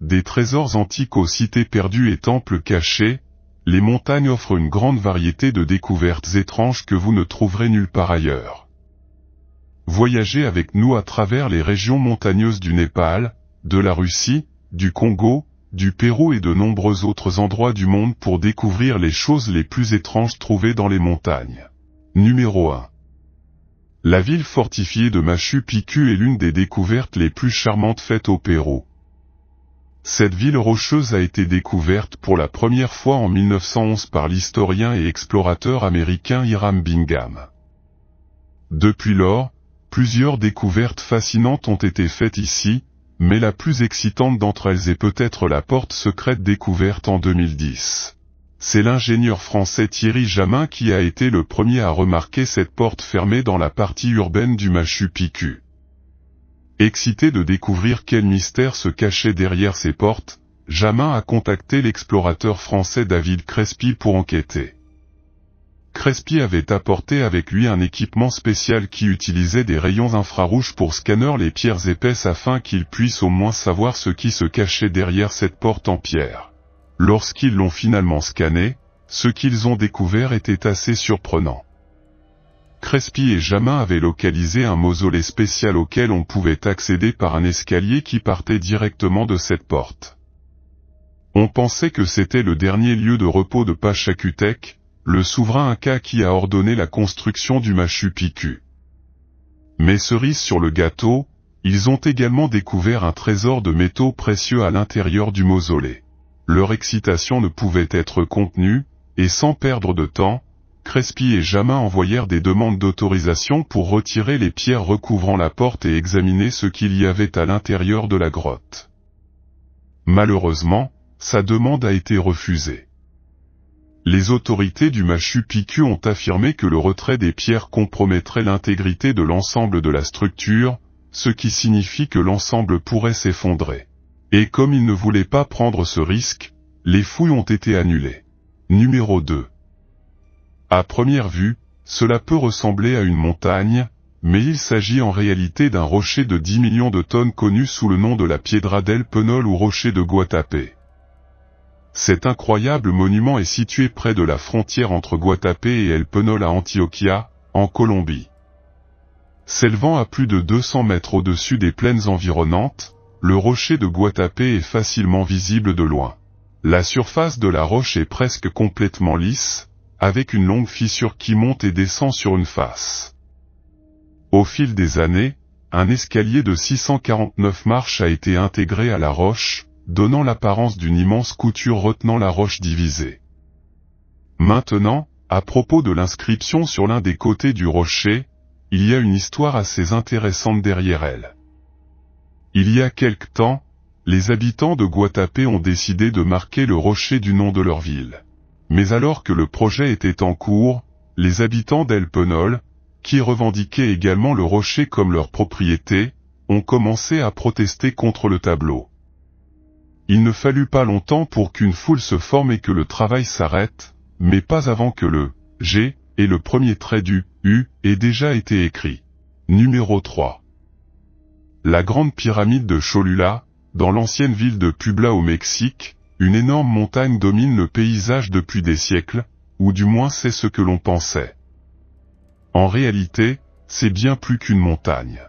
des trésors antiques aux cités perdues et temples cachés, les montagnes offrent une grande variété de découvertes étranges que vous ne trouverez nulle part ailleurs. Voyagez avec nous à travers les régions montagneuses du Népal, de la Russie, du Congo, du Pérou et de nombreux autres endroits du monde pour découvrir les choses les plus étranges trouvées dans les montagnes. Numéro 1. La ville fortifiée de Machu Picchu est l'une des découvertes les plus charmantes faites au Pérou. Cette ville rocheuse a été découverte pour la première fois en 1911 par l'historien et explorateur américain Hiram Bingham. Depuis lors, plusieurs découvertes fascinantes ont été faites ici, mais la plus excitante d'entre elles est peut-être la porte secrète découverte en 2010. C'est l'ingénieur français Thierry Jamin qui a été le premier à remarquer cette porte fermée dans la partie urbaine du Machu Picchu. Excité de découvrir quel mystère se cachait derrière ces portes, Jamin a contacté l'explorateur français David Crespi pour enquêter. Crespi avait apporté avec lui un équipement spécial qui utilisait des rayons infrarouges pour scanner les pierres épaisses afin qu'il puisse au moins savoir ce qui se cachait derrière cette porte en pierre. Lorsqu'ils l'ont finalement scanné, ce qu'ils ont découvert était assez surprenant. Crespi et Jamin avaient localisé un mausolée spécial auquel on pouvait accéder par un escalier qui partait directement de cette porte. On pensait que c'était le dernier lieu de repos de Pachacutec, le souverain Inca qui a ordonné la construction du Machu Picchu. Mais cerise sur le gâteau, ils ont également découvert un trésor de métaux précieux à l'intérieur du mausolée. Leur excitation ne pouvait être contenue, et sans perdre de temps, Crespi et Jamin envoyèrent des demandes d'autorisation pour retirer les pierres recouvrant la porte et examiner ce qu'il y avait à l'intérieur de la grotte. Malheureusement, sa demande a été refusée. Les autorités du Machu Picchu ont affirmé que le retrait des pierres compromettrait l'intégrité de l'ensemble de la structure, ce qui signifie que l'ensemble pourrait s'effondrer. Et comme ils ne voulaient pas prendre ce risque, les fouilles ont été annulées. Numéro 2. À première vue, cela peut ressembler à une montagne, mais il s'agit en réalité d'un rocher de 10 millions de tonnes connu sous le nom de la Piedra del Peñol ou rocher de Guatapé. Cet incroyable monument est situé près de la frontière entre Guatapé et El Peñol à Antioquia, en Colombie. S'élevant à plus de 200 mètres au-dessus des plaines environnantes, le rocher de Guatapé est facilement visible de loin. La surface de la roche est presque complètement lisse, avec une longue fissure qui monte et descend sur une face. Au fil des années, un escalier de 649 marches a été intégré à la roche, donnant l'apparence d'une immense couture retenant la roche divisée. Maintenant, à propos de l'inscription sur l'un des côtés du rocher, il y a une histoire assez intéressante derrière elle. Il y a quelque temps, les habitants de Guatapé ont décidé de marquer le rocher du nom de leur ville. Mais alors que le projet était en cours, les habitants d'El Peñol, qui revendiquaient également le rocher comme leur propriété, ont commencé à protester contre le tableau. Il ne fallut pas longtemps pour qu'une foule se forme et que le travail s'arrête, mais pas avant que le « G » et le premier trait du « U » aient déjà été écrits. Numéro 3. La grande pyramide de Cholula, dans l'ancienne ville de Puebla au Mexique, une énorme montagne domine le paysage depuis des siècles, ou du moins c'est ce que l'on pensait. En réalité, c'est bien plus qu'une montagne.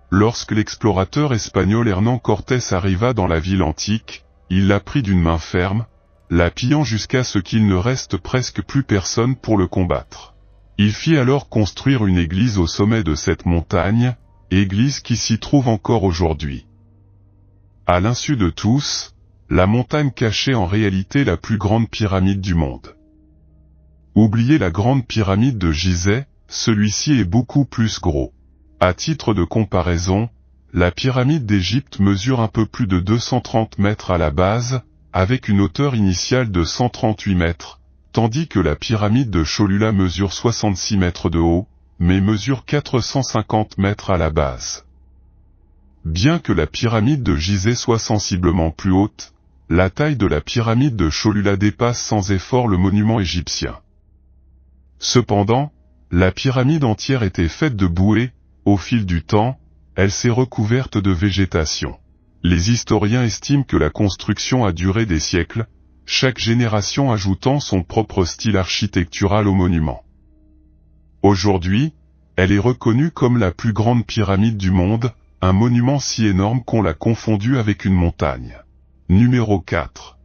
Lorsque l'explorateur espagnol Hernán Cortés arriva dans la ville antique, il la prit d'une main ferme, la pillant jusqu'à ce qu'il ne reste presque plus personne pour le combattre. Il fit alors construire une église au sommet de cette montagne, église qui s'y trouve encore aujourd'hui. À l'insu de tous, la montagne cachait en réalité la plus grande pyramide du monde. Oubliez la grande pyramide de Gizeh, celui-ci est beaucoup plus gros. À titre de comparaison, la pyramide d'Égypte mesure un peu plus de 230 mètres à la base, avec une hauteur initiale de 138 mètres, tandis que la pyramide de Cholula mesure 66 mètres de haut, mais mesure 450 mètres à la base. Bien que la pyramide de Gizeh soit sensiblement plus haute, la taille de la pyramide de Cholula dépasse sans effort le monument égyptien. Cependant, la pyramide entière était faite de bouée. Au fil du temps, elle s'est recouverte de végétation. Les historiens estiment que la construction a duré des siècles, chaque génération ajoutant son propre style architectural au monument. Aujourd'hui, elle est reconnue comme la plus grande pyramide du monde, un monument si énorme qu'on l'a confondu avec une montagne. Numéro 4.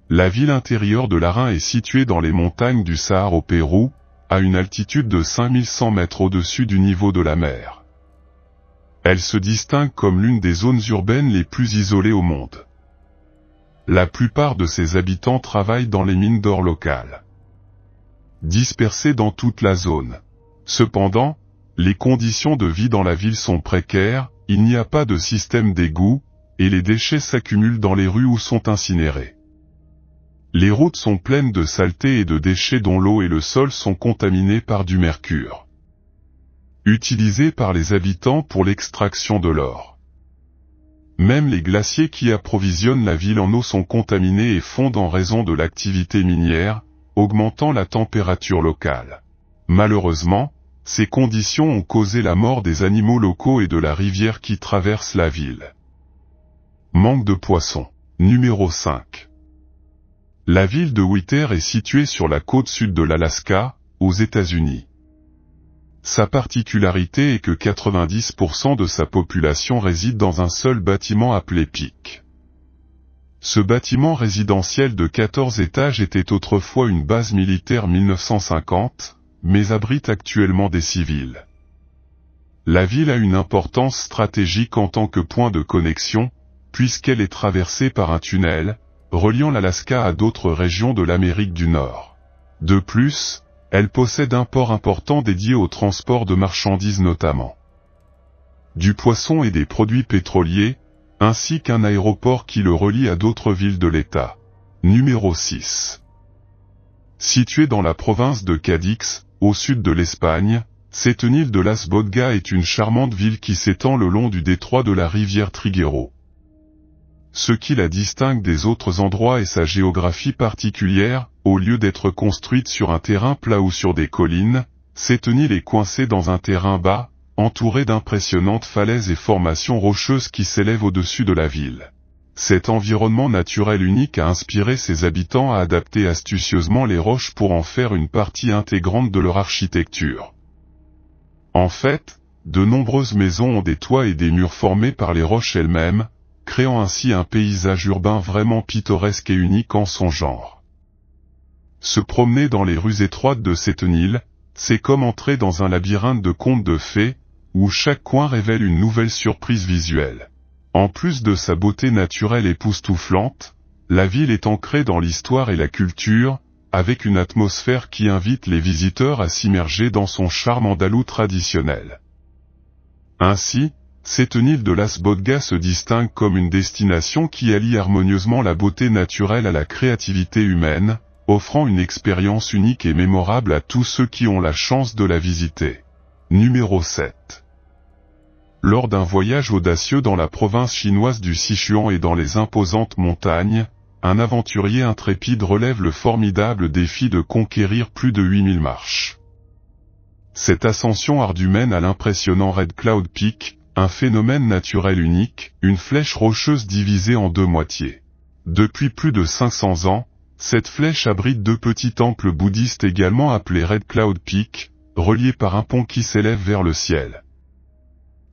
La ville intérieure de Lara est située dans les montagnes du Sahara au Pérou, à une altitude de 5100 mètres au-dessus du niveau de la mer. Elle se distingue comme l'une des zones urbaines les plus isolées au monde. La plupart de ses habitants travaillent dans les mines d'or locales, dispersées dans toute la zone. Cependant, les conditions de vie dans la ville sont précaires, il n'y a pas de système d'égout, et les déchets s'accumulent dans les rues ou sont incinérés. Les routes sont pleines de saleté et de déchets dont l'eau et le sol sont contaminés par du mercure, utilisé par les habitants pour l'extraction de l'or. Même les glaciers qui approvisionnent la ville en eau sont contaminés et fondent en raison de l'activité minière, augmentant la température locale. Malheureusement, ces conditions ont causé la mort des animaux locaux et de la rivière qui traverse la ville. Manque de poissons. Numéro 5. La ville de Whittier est située sur la côte sud de l'Alaska, aux États-Unis. Sa particularité est que 90% de sa population réside dans un seul bâtiment appelé Peak. Ce bâtiment résidentiel de 14 étages était autrefois une base militaire 1950, mais abrite actuellement des civils. La ville a une importance stratégique en tant que point de connexion, puisqu'elle est traversée par un tunnel, reliant l'Alaska à d'autres régions de l'Amérique du Nord. De plus, elle possède un port important dédié au transport de marchandises notamment du poisson et des produits pétroliers, ainsi qu'un aéroport qui le relie à d'autres villes de l'État. Numéro 6. Située dans la province de Cadix, au sud de l'Espagne, Setenil de las Bodegas est une charmante ville qui s'étend le long du détroit de la rivière Trigueiro. Ce qui la distingue des autres endroits est sa géographie particulière, au lieu d'être construite sur un terrain plat ou sur des collines, Setenil est coincée dans un terrain bas, entouré d'impressionnantes falaises et formations rocheuses qui s'élèvent au-dessus de la ville. Cet environnement naturel unique a inspiré ses habitants à adapter astucieusement les roches pour en faire une partie intégrante de leur architecture. En fait, de nombreuses maisons ont des toits et des murs formés par les roches elles-mêmes, créant ainsi un paysage urbain vraiment pittoresque et unique en son genre. Se promener dans les rues étroites de Setenil, c'est comme entrer dans un labyrinthe de contes de fées, où chaque coin révèle une nouvelle surprise visuelle. En plus de sa beauté naturelle époustouflante, la ville est ancrée dans l'histoire et la culture, avec une atmosphère qui invite les visiteurs à s'immerger dans son charme andalou traditionnel. Ainsi, Setenil de las Bodegas se distingue comme une destination qui allie harmonieusement la beauté naturelle à la créativité humaine, offrant une expérience unique et mémorable à tous ceux qui ont la chance de la visiter. Numéro 7. Lors d'un voyage audacieux dans la province chinoise du Sichuan et dans les imposantes montagnes, un aventurier intrépide relève le formidable défi de conquérir plus de 8000 marches. Cette ascension ardue mène à l'impressionnant Red Cloud Peak, un phénomène naturel unique, une flèche rocheuse divisée en deux moitiés. Depuis plus de 500 ans, cette flèche abrite deux petits temples bouddhistes également appelés Red Cloud Peak, reliés par un pont qui s'élève vers le ciel.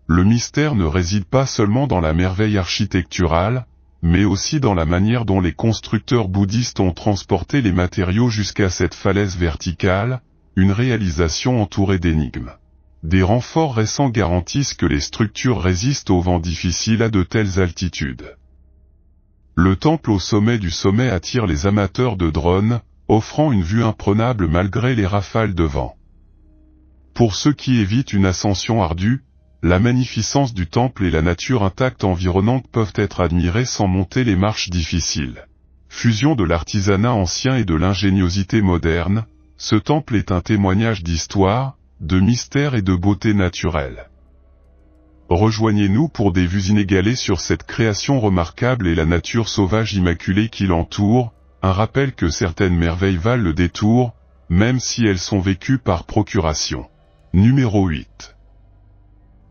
Le mystère ne réside pas seulement dans la merveille architecturale, mais aussi dans la manière dont les constructeurs bouddhistes ont transporté les matériaux jusqu'à cette falaise verticale, une réalisation entourée d'énigmes. Des renforts récents garantissent que les structures résistent aux vents difficiles à de telles altitudes. Le temple au sommet du sommet attire les amateurs de drones, offrant une vue imprenable malgré les rafales de vent. Pour ceux qui évitent une ascension ardue, la magnificence du temple et la nature intacte environnante peuvent être admirées sans monter les marches difficiles. Fusion de l'artisanat ancien et de l'ingéniosité moderne, ce temple est un témoignage d'histoire, de mystère et de beauté naturelle. Rejoignez-nous pour des vues inégalées sur cette création remarquable et la nature sauvage immaculée qui l'entoure, un rappel que certaines merveilles valent le détour, même si elles sont vécues par procuration. Numéro 8.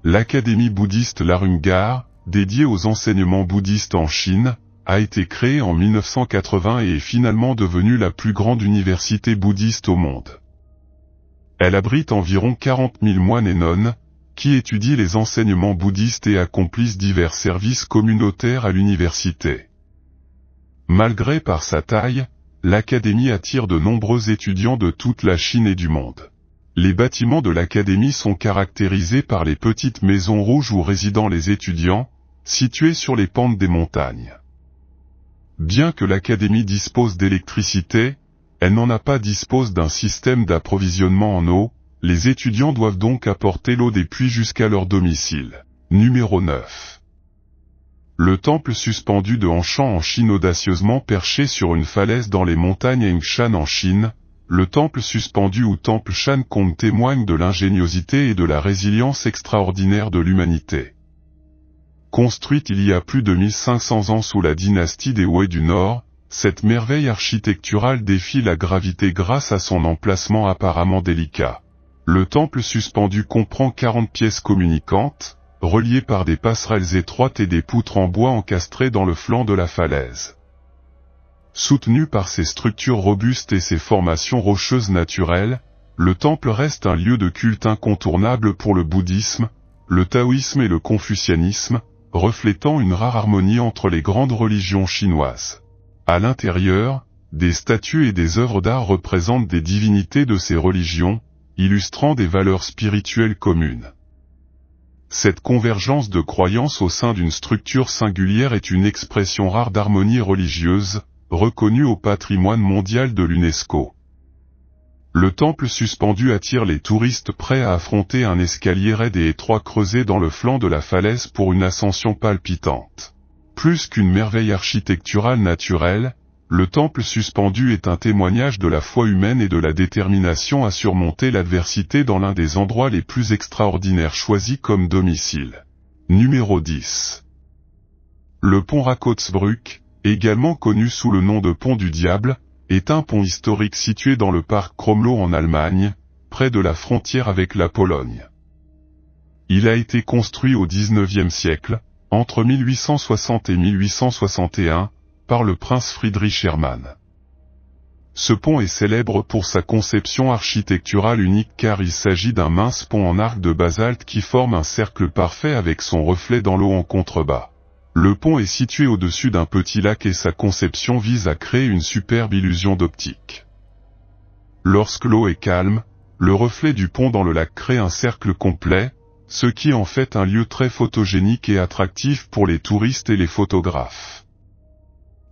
L'Académie bouddhiste Larungar, dédié aux enseignements bouddhistes en Chine, a été créée en 1980 et est finalement devenue la plus grande université bouddhiste au monde. Elle abrite environ 40 000 moines et nonnes, qui étudient les enseignements bouddhistes et accomplissent divers services communautaires à l'université. Malgré par sa taille, l'académie attire de nombreux étudiants de toute la Chine et du monde. Les bâtiments de l'académie sont caractérisés par les petites maisons rouges où résident les étudiants, situées sur les pentes des montagnes. Bien que l'académie dispose d'électricité, elle n'en dispose d'un système d'approvisionnement en eau, les étudiants doivent donc apporter l'eau des puits jusqu'à leur domicile. Numéro 9. Le temple suspendu de Hanshan en Chine audacieusement perché sur une falaise dans les montagnes Hengshan en Chine, le temple suspendu ou temple Shan Kong témoigne de l'ingéniosité et de la résilience extraordinaire de l'humanité. Construite il y a plus de 1500 ans sous la dynastie des Wei du Nord, cette merveille architecturale défie la gravité grâce à son emplacement apparemment délicat. Le temple suspendu comprend 40 pièces communicantes, reliées par des passerelles étroites et des poutres en bois encastrées dans le flanc de la falaise. Soutenu par ses structures robustes et ses formations rocheuses naturelles, le temple reste un lieu de culte incontournable pour le bouddhisme, le taoïsme et le confucianisme, reflétant une rare harmonie entre les grandes religions chinoises. À l'intérieur, des statues et des œuvres d'art représentent des divinités de ces religions, illustrant des valeurs spirituelles communes. Cette convergence de croyances au sein d'une structure singulière est une expression rare d'harmonie religieuse, reconnue au patrimoine mondial de l'UNESCO. Le temple suspendu attire les touristes prêts à affronter un escalier raide et étroit creusé dans le flanc de la falaise pour une ascension palpitante. Plus qu'une merveille architecturale naturelle, le temple suspendu est un témoignage de la foi humaine et de la détermination à surmonter l'adversité dans l'un des endroits les plus extraordinaires choisis comme domicile. Numéro 10. Le pont Rakotsbrück, également connu sous le nom de pont du diable, est un pont historique situé dans le parc Kromlo en Allemagne, près de la frontière avec la Pologne. Il a été construit au XIXe siècle, entre 1860 et 1861, par le prince Friedrich Hermann. Ce pont est célèbre pour sa conception architecturale unique car il s'agit d'un mince pont en arc de basalte qui forme un cercle parfait avec son reflet dans l'eau en contrebas. Le pont est situé au-dessus d'un petit lac et sa conception vise à créer une superbe illusion d'optique. Lorsque l'eau est calme, le reflet du pont dans le lac crée un cercle complet, ce qui en fait un lieu très photogénique et attractif pour les touristes et les photographes.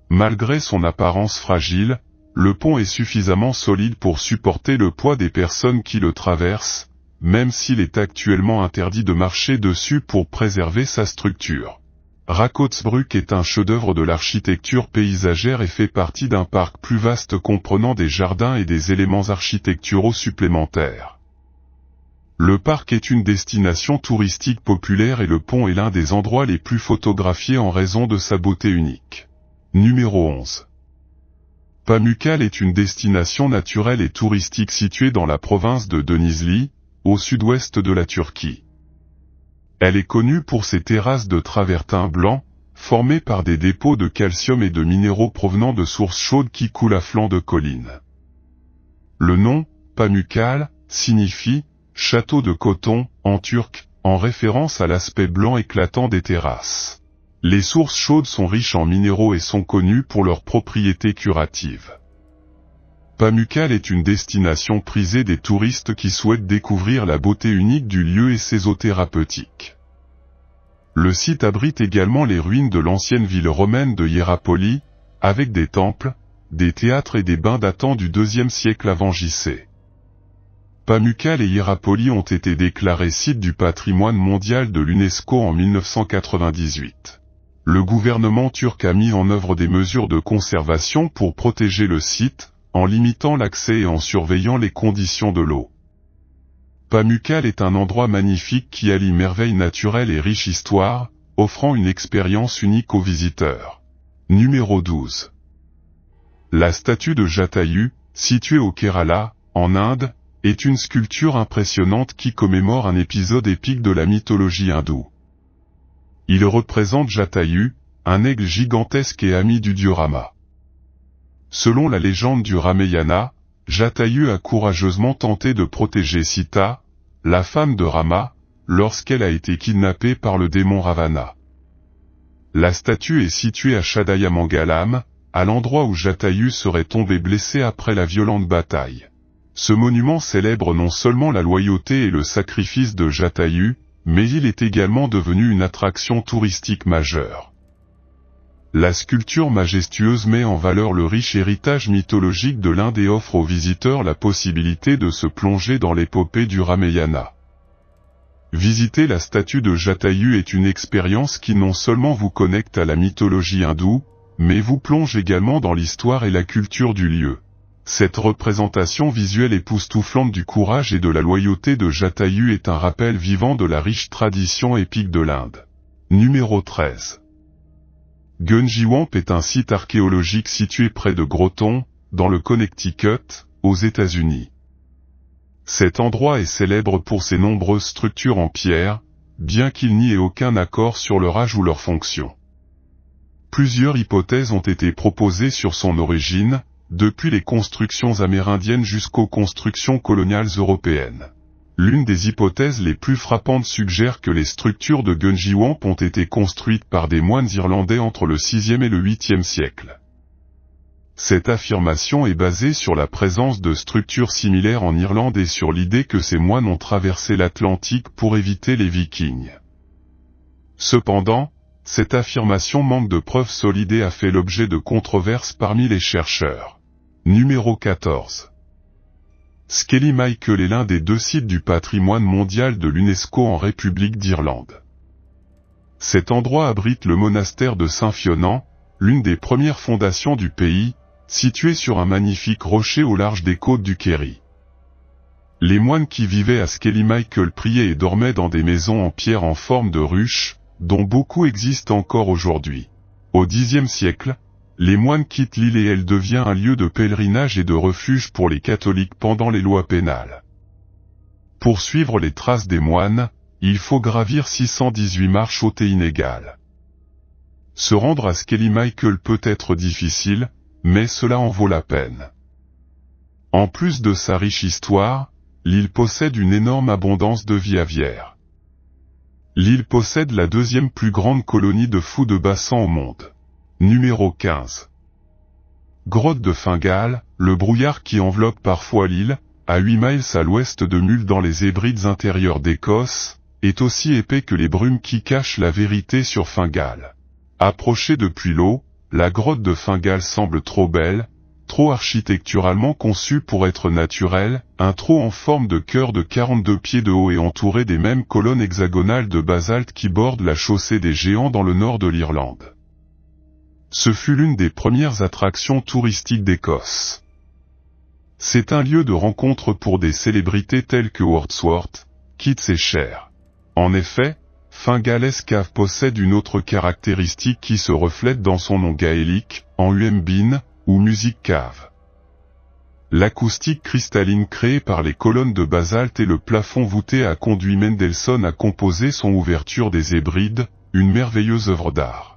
Malgré son apparence fragile, le pont est suffisamment solide pour supporter le poids des personnes qui le traversent, même s'il est actuellement interdit de marcher dessus pour préserver sa structure. Rakotsbrück est un chef-d'œuvre de l'architecture paysagère et fait partie d'un parc plus vaste comprenant des jardins et des éléments architecturaux supplémentaires. Le parc est une destination touristique populaire et le pont est l'un des endroits les plus photographiés en raison de sa beauté unique. Numéro 11. Pamukkale est une destination naturelle et touristique située dans la province de Denizli, au sud-ouest de la Turquie. Elle est connue pour ses terrasses de travertin blanc, formées par des dépôts de calcium et de minéraux provenant de sources chaudes qui coulent à flanc de collines. Le nom, Pamukkale, signifie « château de coton » en turc, en référence à l'aspect blanc éclatant des terrasses. Les sources chaudes sont riches en minéraux et sont connues pour leurs propriétés curatives. Pamukkale est une destination prisée des touristes qui souhaitent découvrir la beauté unique du lieu et ses eaux thérapeutiques. Le site abrite également les ruines de l'ancienne ville romaine de Hiérapoli, avec des temples, des théâtres et des bains datant du IIe siècle avant J.C. Pamukkale et Hiérapoli ont été déclarés sites du patrimoine mondial de l'UNESCO en 1998. Le gouvernement turc a mis en œuvre des mesures de conservation pour protéger le site, en limitant l'accès et en surveillant les conditions de l'eau. Pamukkale est un endroit magnifique qui allie merveilles naturelles et riche histoire, offrant une expérience unique aux visiteurs. Numéro 12. La statue de Jatayu, située au Kerala, en Inde, est une sculpture impressionnante qui commémore un épisode épique de la mythologie hindoue. Il représente Jatayu, un aigle gigantesque et ami du dieu Rama. Selon la légende du Ramayana, Jatayu a courageusement tenté de protéger Sita, la femme de Rama, lorsqu'elle a été kidnappée par le démon Ravana. La statue est située à Chadayamangalam, à l'endroit où Jatayu serait tombé blessé après la violente bataille. Ce monument célèbre non seulement la loyauté et le sacrifice de Jatayu, mais il est également devenu une attraction touristique majeure. La sculpture majestueuse met en valeur le riche héritage mythologique de l'Inde et offre aux visiteurs la possibilité de se plonger dans l'épopée du Ramayana. Visiter la statue de Jatayu est une expérience qui non seulement vous connecte à la mythologie hindoue, mais vous plonge également dans l'histoire et la culture du lieu. Cette représentation visuelle époustouflante du courage et de la loyauté de Jatayu est un rappel vivant de la riche tradition épique de l'Inde. Numéro 13. Gunjiwamp est un site archéologique situé près de Groton, dans le Connecticut, aux États-Unis. Cet endroit est célèbre pour ses nombreuses structures en pierre, bien qu'il n'y ait aucun accord sur leur âge ou leur fonction. Plusieurs hypothèses ont été proposées sur son origine, depuis les constructions amérindiennes jusqu'aux constructions coloniales européennes. L'une des hypothèses les plus frappantes suggère que les structures de Gunjiwamp ont été construites par des moines irlandais entre le VIe et le VIIIe siècle. Cette affirmation est basée sur la présence de structures similaires en Irlande et sur l'idée que ces moines ont traversé l'Atlantique pour éviter les Vikings. Cependant, cette affirmation manque de preuves solides et a fait l'objet de controverses parmi les chercheurs. Numéro 14. Skelly Michael est l'un des 2 sites du patrimoine mondial de l'UNESCO en République d'Irlande. Cet endroit abrite le monastère de Saint-Fionnan, l'une des premières fondations du pays, situé sur un magnifique rocher au large des côtes du Kerry. Les moines qui vivaient à Skelly Michael priaient et dormaient dans des maisons en pierre en forme de ruche, dont beaucoup existent encore aujourd'hui. Au Xe siècle, les moines quittent l'île et elle devient un lieu de pèlerinage et de refuge pour les catholiques pendant les lois pénales. Pour suivre les traces des moines, il faut gravir 618 marches hautes et inégales. Se rendre à Skelly Michael peut être difficile, mais cela en vaut la peine. En plus de sa riche histoire, l'île possède une énorme abondance de vie aviaire. L'île possède la 2e plus grande colonie de fous de bassin au monde. Numéro 15. Grotte de Fingal, le brouillard qui enveloppe parfois l'île, à 8 miles à l'ouest de Mull dans les Hébrides intérieures d'Écosse, est aussi épais que les brumes qui cachent la vérité sur Fingal. Approchée depuis l'eau, la grotte de Fingal semble trop belle, trop architecturalement conçue pour être naturelle, un trou en forme de cœur de 42 pieds de haut et entouré des mêmes colonnes hexagonales de basalte qui bordent la chaussée des Géants dans le nord de l'Irlande. Ce fut l'une des premières attractions touristiques d'Écosse. C'est un lieu de rencontre pour des célébrités telles que Wordsworth, Keats et Cher. En effet, Fingal Cave possède une autre caractéristique qui se reflète dans son nom gaélique, en Uembin, ou Music Cave. L'acoustique cristalline créée par les colonnes de basalte et le plafond voûté a conduit Mendelssohn à composer son Ouverture des Hébrides, une merveilleuse œuvre d'art.